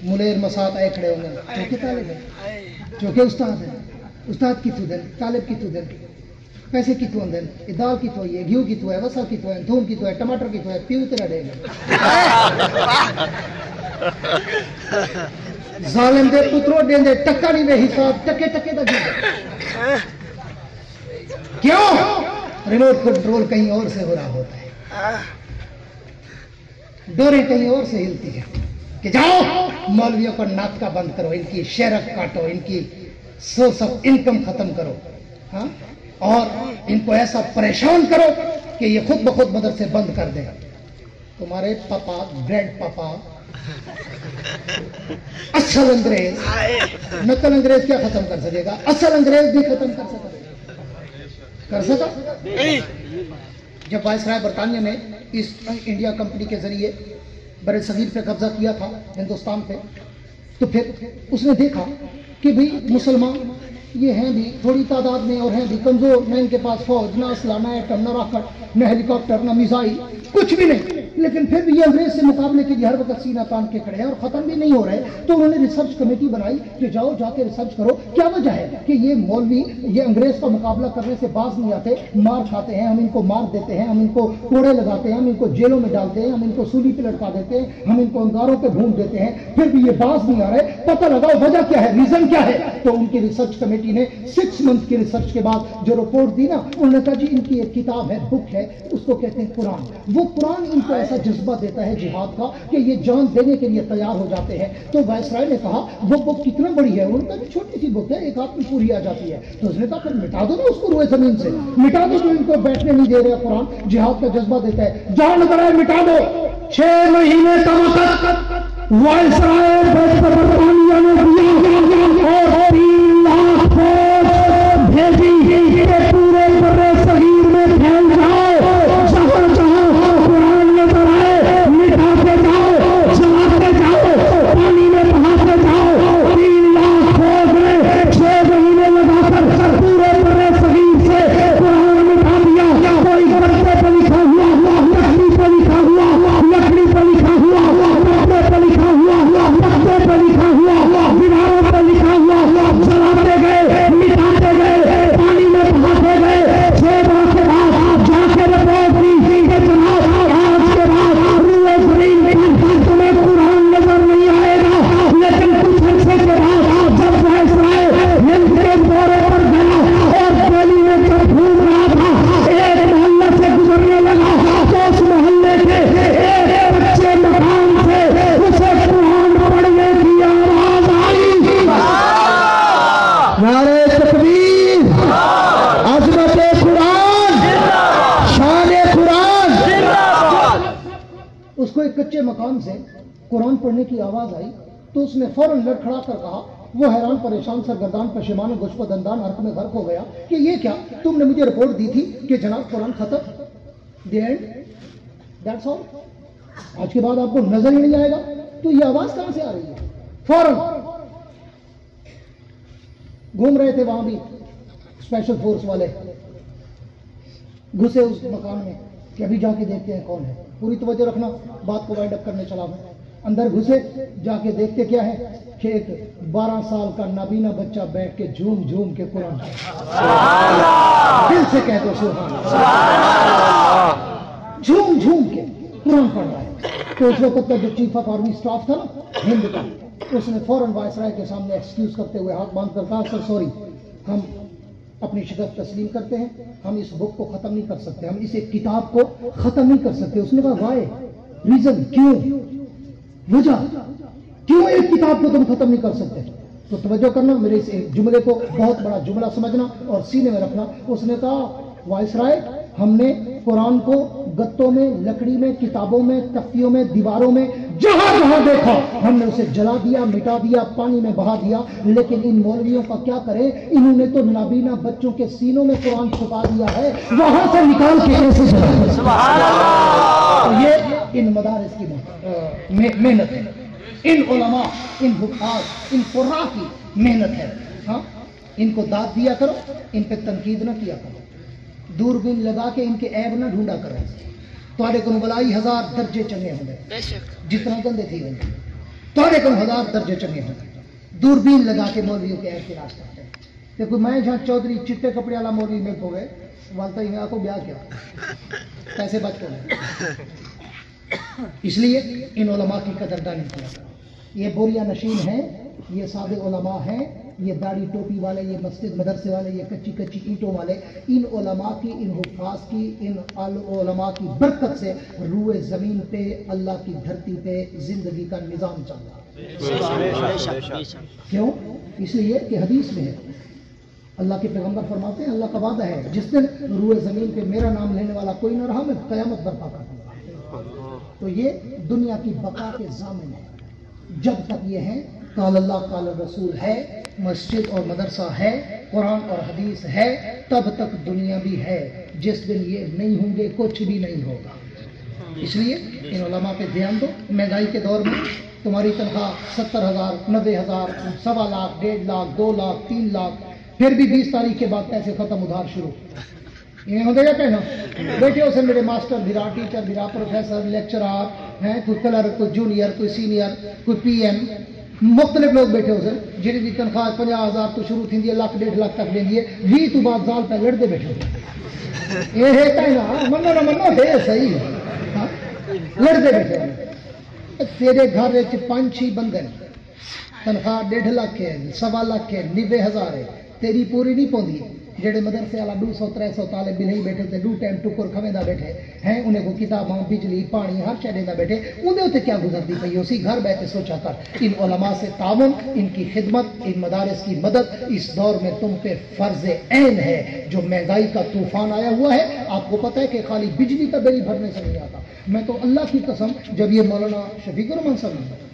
ملیر مساط آئے کھڑے ہوں گے، چونکہ طالب ہے، چونکہ استاد ہے، استاد کی تو دن، طالب کی تو دن، پیسے کی تو اندن، دال کی تو ہے، گھیو کی تو ہے، وسا کی تو ہے، تھوم کی تو ہے، ٹماٹر کی تو ہے، پیو تیرا دے گا ظالم دے پتروں دیں دے ٹکا نہیں دے حساب، ٹکے ٹکے دا گھیو۔ کیوں؟ ریموٹ کنٹرول کہیں اور سے ہو رہا ہوتا ہے، ڈوریں کہیں اور سے ہلتی ہے کہ جاؤ مولویوں کو ناطقہ بند کرو، ان کی شہرت کاٹو، ان کی سورس آف انکم ختم کرو، ہاں، اور ان کو ایسا پریشان کرو کہ یہ خود بخود مدرسے بند کر دیں۔ تمہارے پاپا، گرینڈ پاپا، اصل انگریز، نقل انگریز کیا ختم کر سکے گا؟ اصل انگریز بھی ختم کر سکا؟ جب وائسرائے برطانیہ نے ایسٹ انڈیا کمپنی کے ذریعے بر صغیر پہ قبضہ کیا تھا ہندوستان پہ، تو پھر اس نے دیکھا کہ بھئی مسلمان یہ ہیں بھی تھوڑی تعداد میں اور ہیں بھی کمزور، نہ ان کے پاس فوج، نہ اسلحہ، نہ ایٹم، نہ راکٹ، نہ ہیلی کاپٹر، نہ میزائل، کچھ بھی نہیں، لیکن پھر بھی یہ انگریز سے مقابلے کے لیے ہر وقت سینہ تان کے کھڑے ہیں اور ختم بھی نہیں ہو رہے۔ تو انہوں نے ریسرچ کمیٹی بنائی کہ جاؤ جا کے ریسرچ کرو کیا وجہ ہے کہ یہ مولوی یہ انگریز کا مقابلہ کرنے سے باز نہیں آتے، مار کھاتے ہیں، ہم ان کو مار دیتے ہیں، ہم ان کو کوڑے لگاتے ہیں، ہم ان کو جیلوں میں ڈالتے ہیں، ہم ان کو سولی پہ لٹکا دیتے ہیں، ہم ان کو انگاروں پہ بھون دیتے ہیں، پھر بھی یہ باز نہیں آ رہے، پتہ لگاؤ وجہ کیا ہے، ریزن کیا ہے۔ تو ان کی ریسرچ کمیٹی نے 6 منتھ کی ریسرچ کے بعد جو رپورٹ دی نا، انہوں نے کہا جی ان کی ایک کتاب ہے، بک ہے، اس کو کہتے ہیں قرآن۔ وہ قرآن ان کو ایسا جذبہ دیتا ہے جہاد کا کہ یہ جان دینے کے لیے تیار ہو جاتے ہیں۔ تو وائسرائے نے کہا وہ بک کتنا بڑی ہے؟ انہوں نے کہا چھوٹی سی بک ہے، ایک ہاتھ میں پوری آ جاتی ہے۔ تو اس نے کہا پھر مٹا دو نا اس کو روئے زمین سے، مٹا دو، جو ان کو بیٹھنے نہیں دے رہے، قرآن جہاد کا جذبہ دیتا ہے، جان نظر آئے مٹا دو۔ 6 مہینے کا وقت وائسرائے برطانیہ نے دیا اور 3 لاکھ فوج بھیجی کہ پورے برے صغیر میں پھیل جاؤ، جہاں جہاں قرآن نظر آئے مٹاتے جاؤ، جلاتے جاؤ، پانی میں بہاتے جاؤ۔ 3 لاکھ فوج نے 6 مہینے لگا کر پورے برے صغیر سے قرآن مٹا دیا۔ کوئی گردے پہ لکھا ہوا، لکڑی پہ لکھا ہوا، لکڑی پہ لکھا ہوا، پہ لکھا ہوا، پہ لکھا ہوا، آواز آئی تو اس نے فوراً لڑکھڑا کر کہا، وہ حیران پریشان سرگردان پشیمان گوشت و دندان حرف میں غرق ہو گیا کہ یہ کیا، تم نے مجھے رپورٹ دی تھی کہ جناب قرآن ختم، دی اینڈ، دیٹس آل، آج کے بعد آپ کو نظر ہی نہیں آئے گا. تو یہ آواز کہاں سے آ رہی ہے؟ فوراً گھوم رہے تھے وہاں بھی اسپیشل فورس والے، گھسے اس مکان میں کہ ابھی جا کے دیکھتے ہیں کون ہے. پوری توجہ رکھنا، بات کو وائنڈ اپ کرنے چلا ہوں. اندر گھسے، جا کے دیکھتے کیا ہے کہ ایک 12 سال کا نابینا بچہ بیٹھ کے جھوم جھوم کے قرآن دل سے کہہ دو سبحان اللہ، جھوم جھوم کے قرآن پڑھ رہا ہے. تو اس وقت کا جو چیف آف آرمی اسٹاف تھا نا ہند کا، اس نے فوراً وائسرائے کے سامنے ایکسکیوز کرتے ہوئے ہاتھ باندھ کر کہا، سر سوری، ہم اپنی شکست تسلیم کرتے ہیں، ہم اس بک کو ختم نہیں کر سکتے، ہم اس ایک کتاب کو ختم نہیں کر سکتے. اس نے کہا وائے، ریزن، کیوں، وجہ، کیوں ایک کتاب کو تم ختم نہیں کر سکتے؟ تو توجہ کرنا، میرے اس جملے کو بہت بڑا جملہ سمجھنا اور سینے میں رکھنا. اس نے کہا وائسرائے، ہم نے قرآن کو گتوں میں، لکڑی میں، کتابوں میں، تختیوں میں، دیواروں میں، جہاں جہاں دیکھا ہم نے اسے جلا دیا، مٹا دیا، پانی میں بہا دیا، لیکن ان مولویوں کا کیا کریں، انہوں نے تو نابینا بچوں کے سینوں میں قرآن چھپا دیا ہے، وہاں سے نکال کے ایسے جلا دیا. سبحان اللہ. یہ ان مدارس کی محنت ہے، ان علماء، ان حفاظ، ان قراء کی محنت ہے. ہاں، ان کو داد دیا کرو، ان پہ تنقید نہ کیا کرو، دوربین لگا کے ان کے عیب نہ ڈھونڈا کر رہے ہیں. تھوڑے کو بلائی 1000 درجے چنگے ہوں گے، جتنا گندے تھی گئے تھوڑے کو 1000 درجے چنگے ہوں گے. دوربین لگا کے مولویوں کے عیب تلاش کرتے ہیں. دیکھو میں جہاں چودھری چٹے کپڑے والا مولوی میں ہو گئے، والتا ہی میں کو بیاہ کیا پیسے بچ کو گئے. اس لیے ان علماء کی قدردانی کیا. یہ بوریا نشین ہیں، یہ سادے علماء ہیں، یہ داڑھی ٹوپی والے، یہ مسجد مدرسے والے، یہ کچی کچی اینٹوں والے. ان علماء کی، ان حفاظ کی، ان علماء کی برکت سے روئے زمین پہ، اللہ کی دھرتی پہ زندگی کا نظام چل رہا ہے. کیوں؟ اس لیے کہ حدیث میں ہے، اللہ کے پیغمبر فرماتے ہیں، اللہ کا وعدہ ہے جس دن روئے زمین پہ میرا نام لینے والا کوئی نہ رہا، میں قیامت برپا کر دوں گا. تو یہ دنیا کی بقا کے ضامن ہے. جب تک یہ ہے قال اللہ قال رسول ہے، مسجد اور مدرسہ ہے، قرآن اور حدیث ہے، تب تک دنیا بھی ہے. جس دن یہ نہیں ہوں گے کچھ بھی نہیں ہوگا. اس لیے ان علماء پہ دھیان دو. مہنگائی کے دور میں تمہاری تنخواہ 70,000، 90,000، 1.25 لاکھ، 1.5 لاکھ، 2 لاکھ، 3 لاکھ، پھر بھی 20 تاریخ کے بعد پیسے ختم، ادھار شروع. یہ ہو گیا کہنا بیٹھے ہو سے میرے master, Bhera teacher, Bhera professor, lecturer ہیں، کوئی کلر، کوئی جونیئر، کوئی سینئر، کوئی پی ایم، مختلف لوگ بیٹھے ہو سر جن کی تنخواہ 50,000 تو شروع تھی 1 لاکھ 1.5 لاکھ تک لیں گے. 20 تو بعد سال پہ لڑتے بیٹھے ہوئے. یہ ہے کہنا منو نہ منو ہے صحیح ہے، لڑتے بیٹھے ہوئے. تیرے گھر 5-6 بندے تنخواہ 1.5 لاکھ ہے، 1.25 لاکھ ہے، 90,000 ہے، تیری پوری نہیں پوندی. جڑے مدرسے والا 200-300 طالب بھی نہیں بیٹھے تھے، 2 ٹائم ٹکر کھویندا بیٹھے ہیں، انہیں کو کتاباں، بجلی، پانی ہر شے دیندا بیٹھے، انہیں تے کیا گزرتی پئی اسی. گھر بیٹھے سوچا کر. ان علماء سے تعاون، ان کی خدمت، ان مدارس کی مدد اس دور میں تم پہ فرض عین ہے. جو مہنگائی کا طوفان آیا ہوا ہے، آپ کو پتہ ہے کہ خالی بجلی کا بل ہی بھرنے سے نہیں آتا. میں تو اللہ کی قسم، جب یہ مولانا شفیق الرحمان صاحب،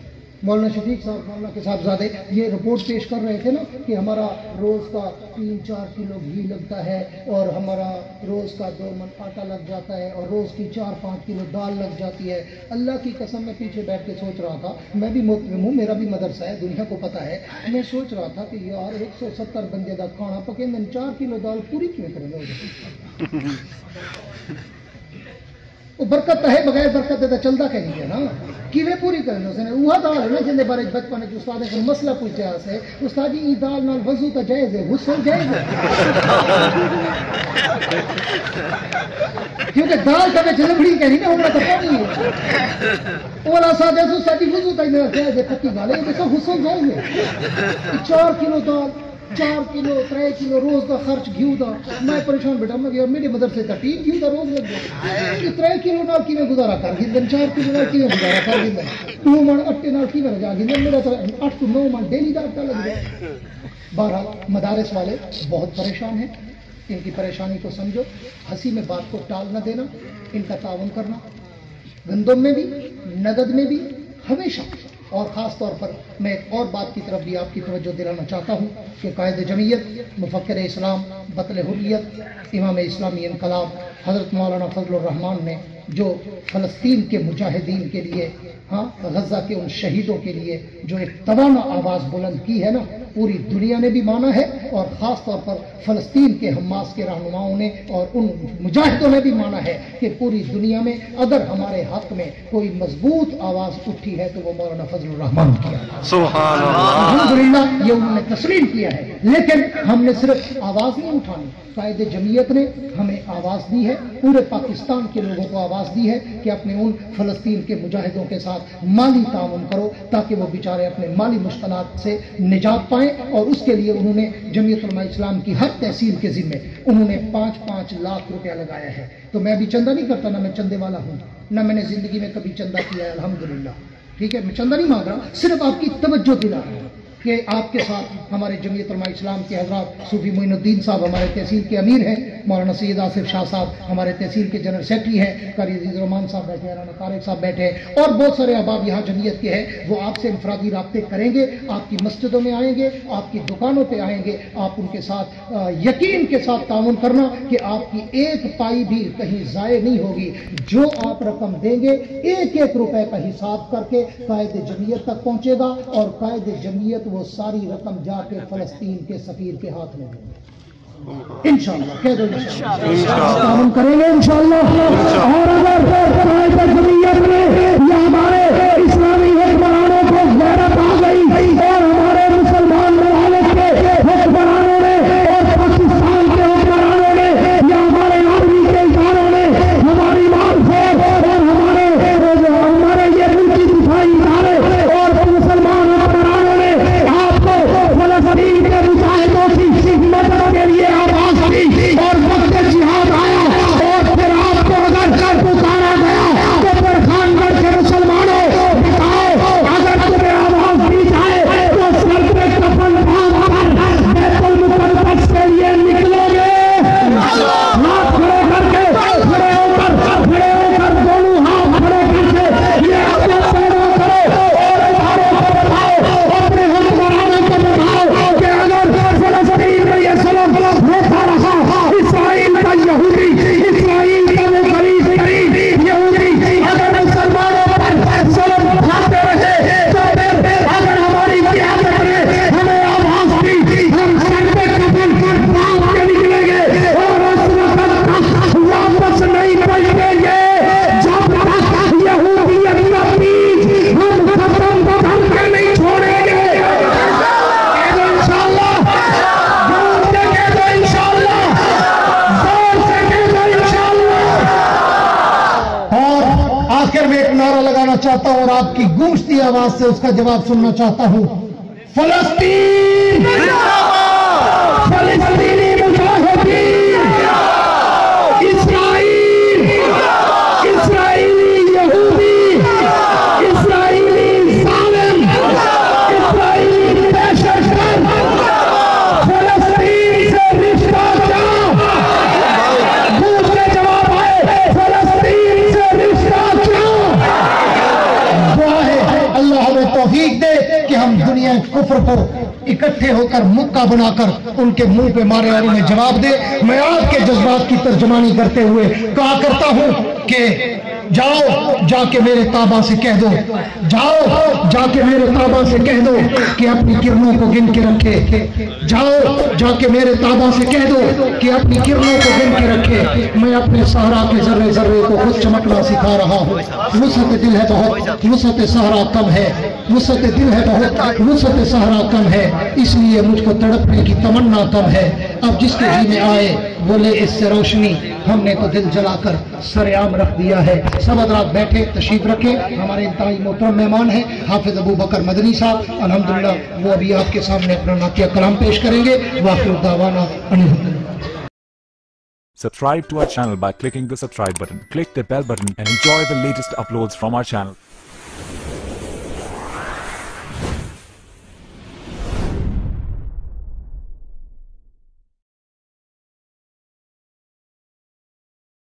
مولانا شفیق صاحب، مولانا کے صاحبزادے یہ رپورٹ پیش کر رہے تھے نا کہ ہمارا روز کا 3-4 کلو گھی لگتا ہے، اور ہمارا روز کا 2 من آٹا لگ جاتا ہے، اور روز کی 4-5 کلو دال لگ جاتی ہے. اللہ کی قسم میں پیچھے بیٹھ کے سوچ رہا تھا، میں بھی محترم ہوں، میرا بھی مدرسہ ہے، دنیا کو پتہ ہے. میں سوچ رہا تھا کہ یار 170 بندے کا کھانا پکے، میں 4 کلو دال پوری کیوں کریں گے؟ وہ برکت ہے، بغیر برکت دے تو چلتا کہ نہیں ہے نا. کیویں پوری کرنا اس نے وہ دال ہے نا جن دے بارے بچپن میں استاد نے مسئلہ پوچھا سے، استاد جی یہ دال نال وضو تو جائز ہے، غسل جائز ہے؟ کیونکہ دال کا وچ لبڑی کہنی نا ہونا تو پانی ہے. اولا استاد ہے استاد جی وضو تو جائز ہے، پکی گل ہے، دیکھو غسل جائز ہے. 4 کلو دال، 4 کلو 3 کلو روز کا خرچ گھیو دا. میں پریشان بیٹا، میں کہ میرے مدرسے کا 3 گھیو دا روز لگ گیا. 3 کلو نال کیویں گزارا کر گندن، 4 کلو نال کیویں گزارا کر گندن، 2 من اٹے نال کیویں رجا گندن. میرا تو 8 to 9 من ڈیلی دا آٹا لگ گیا. بہرحال مدارس والے بہت پریشان ہیں، ان کی پریشانی کو سمجھو، ہنسی میں بات کو ٹال نہ دینا، ان کا تعاون کرنا، گندم میں بھی، نگد میں بھی، ہمیشہ اور خاص طور پر میں ایک اور بات کی طرف بھی آپ کی توجہ دلانا چاہتا ہوں کہ قائد جمعیت، مفکر اسلام، بطل حریت، امام اسلامی انقلاب حضرت مولانا فضل الرحمان نے جو فلسطین کے مجاہدین کے لیے، غزہ کے ان شہیدوں کے لیے جو ایک توانا آواز بلند کی ہے نا، پوری دنیا نے بھی مانا ہے، اور خاص طور پر فلسطین کے حماس کے رہنماؤں نے اور ان مجاہدوں نے بھی مانا ہے کہ پوری دنیا میں اگر ہمارے حق میں کوئی مضبوط آواز اٹھی ہے تو وہ مولانا فضل الرحمان کی آواز۔ سبحان اللہ۔ الحمدللہ یہ انہوں نے تسلیم کیا ہے، لیکن ہم نے صرف آواز نہیں اٹھانی، قائد جمعیت نے ہمیں آواز دی ہے، پورے پاکستان کے لوگوں کو آواز دی ہے کہ اپنے ان فلسطین کے مجاہدوں کے ساتھ مالی تعاون کرو تاکہ وہ بیچارے اپنے مالی مشکلات سے نجات پائیں، اور اس کے لیے انہوں نے جمعیت علماء اسلام کی ہر تحصیل کے ذمے انہوں نے 5-5 لاکھ روپیہ لگایا ہے۔ تو میں بھی چندہ نہیں کرتا، نہ میں چندے والا ہوں، نہ میں نے زندگی میں کبھی چندہ کیا ہے، الحمدللہ، ٹھیک ہے، میں چندہ نہیں مانگ رہا، صرف آپ کی توجہ دلا رہا ہوں کہ آپ کے ساتھ ہمارے جمعیت علماء اسلام کے حضرات صوفی معین الدین صاحب ہمارے تحصیل کے امیر ہیں، مولانا سید آصف شاہ صاحب ہمارے تحصیل کے جنرل سیکرٹری ہیں، قاری عزیز الرحمان صاحب بیٹھے ہیں، رانا طارق صاحب بیٹھے ہیں، اور بہت سارے احباب یہاں جمعیت کے ہیں، وہ آپ سے انفرادی رابطے کریں گے، آپ کی مسجدوں میں آئیں گے، آپ کی دکانوں پہ آئیں گے، آپ ان کے ساتھ یقین کے ساتھ تعاون کرنا کہ آپ کی ایک پائی بھی کہیں ضائع نہیں ہوگی، جو آپ رقم دیں گے ایک ایک روپے کا حساب کر کے قائد جمعیت تک پہنچے گا، اور قائد جمعیت وہ ساری رقم جا کے فلسطین کے سفیر کے ہاتھ میں دیں گے انشاءاللہ، کہہ دو انشاءاللہ، ہم کریں گے انشاءاللہ۔ اور اگر قائد جمعیت میں یا ہمارے اسلامی حکمرانوں کو غیرت آ گئی اور ہمارے مسلمان ممالک کے حکمرانوں نے اور پاکستان کے حکمرانوں نے یا ہمارے آرمی کے اداروں نے ہماری مان سے اور ہمارے یہ ملکی دفاعی ادارے اور مسلمان حکمرانوں نے آپ کو فلسطین کے مجاہدوں کی مدد کے لیے آواز دی اور وقت جہاد آیا، اور پھر آپ کو اگر پکارا گیا تو پھر خان گڑھ کے مسلمانوں بتاؤ، اگر تمہیں آواز دی جائے تو سر پہ کفن باندھ کر بیت المقدس کے لیے نکلو گے؟ ہاتھ کھڑے کر کے، کھڑے ہو کر دونوں ہاتھ کھڑے کر کے یہ اپنا پیدا کرو اور اداروں کو بتاؤ، اپنے حکمرانوں کو بتاؤ کہ اگر فلسطین میں یہ سلم ہوتا رہا، اسرائیل کا یہودی، اسرائیل کا وہ غریب ترین یہودی اگر مسلمانوں پر ظلم کھاتے رہے تو پھر اگر ہماری قیادت نے ہمیں آواز دی، ہم سر پہ کفن باندھ کے نکلیں گے اور اس وقت واپس نہیں پلٹیں گے جب تک یہودیت کا بیج ہم ختم کر کے نہیں چھوڑیں گے۔ آخر میں ایک نعرہ لگانا چاہتا ہوں اور آپ کی گونجتی آواز سے اس کا جواب سننا چاہتا ہوں، فلسطین، فلسطینی مجاہدین، اسرائیل، اسرائیلی یہودی، اسرائیلی ظالم، اسرائیلی دہشت گرد، فلسطین سے رشتہ کیا؟ دوسرے جواب آئے، فلسطین سے رشتہ کیا؟ دعا ہے اللہ ہمیں توفیق دے کہ ہم دنیا کفر کو اکٹھے ہو کر مکہ بنا کر ان کے منہ پہ مارے اور انہیں جواب دے۔ میں آپ کے جذبات کی ترجمانی کرتے ہوئے کہا کرتا ہوں کہ جاؤ جا کے میرے تابع سے کہہ دو، جاؤ جا کے میرے تابع سے کہہ دو کہ اپنی کرنوں کو گن کے رکھے، جاؤ جا کے میرے تابع سے کہہ دو کہ اپنی کرنوں کو گن کے رکھے۔ میں اپنے صحرا کے ذرے ذرے کو خود چمکنا سکھا رہا ہوں، وسعت دل ہے بہت، وسعت صحرا کم ہے، وسعت دل ہے بہت، وسعت صحرا کم ہے، اس لیے مجھ کو تڑپنے کی تمنا کم ہے۔ اب جس کے جی میں آئے وہ لے اس سے روشنی، ہم نے تو دل جلا کر سر عام رکھ دیا ہے۔ سب حضرات بیٹھے تشریف رکھیں، ہمارے انتہائی محترم مہمان ہیں حافظ ابو بکر مدنی صاحب، الحمدللہ وہ ابھی آپ کے سامنے اپنا نعتیہ کلام پیش کریں گے۔ وآخر دعوانا ان Subscribe to our channel by clicking the subscribe button. Click the bell button and enjoy the latest uploads from our channel.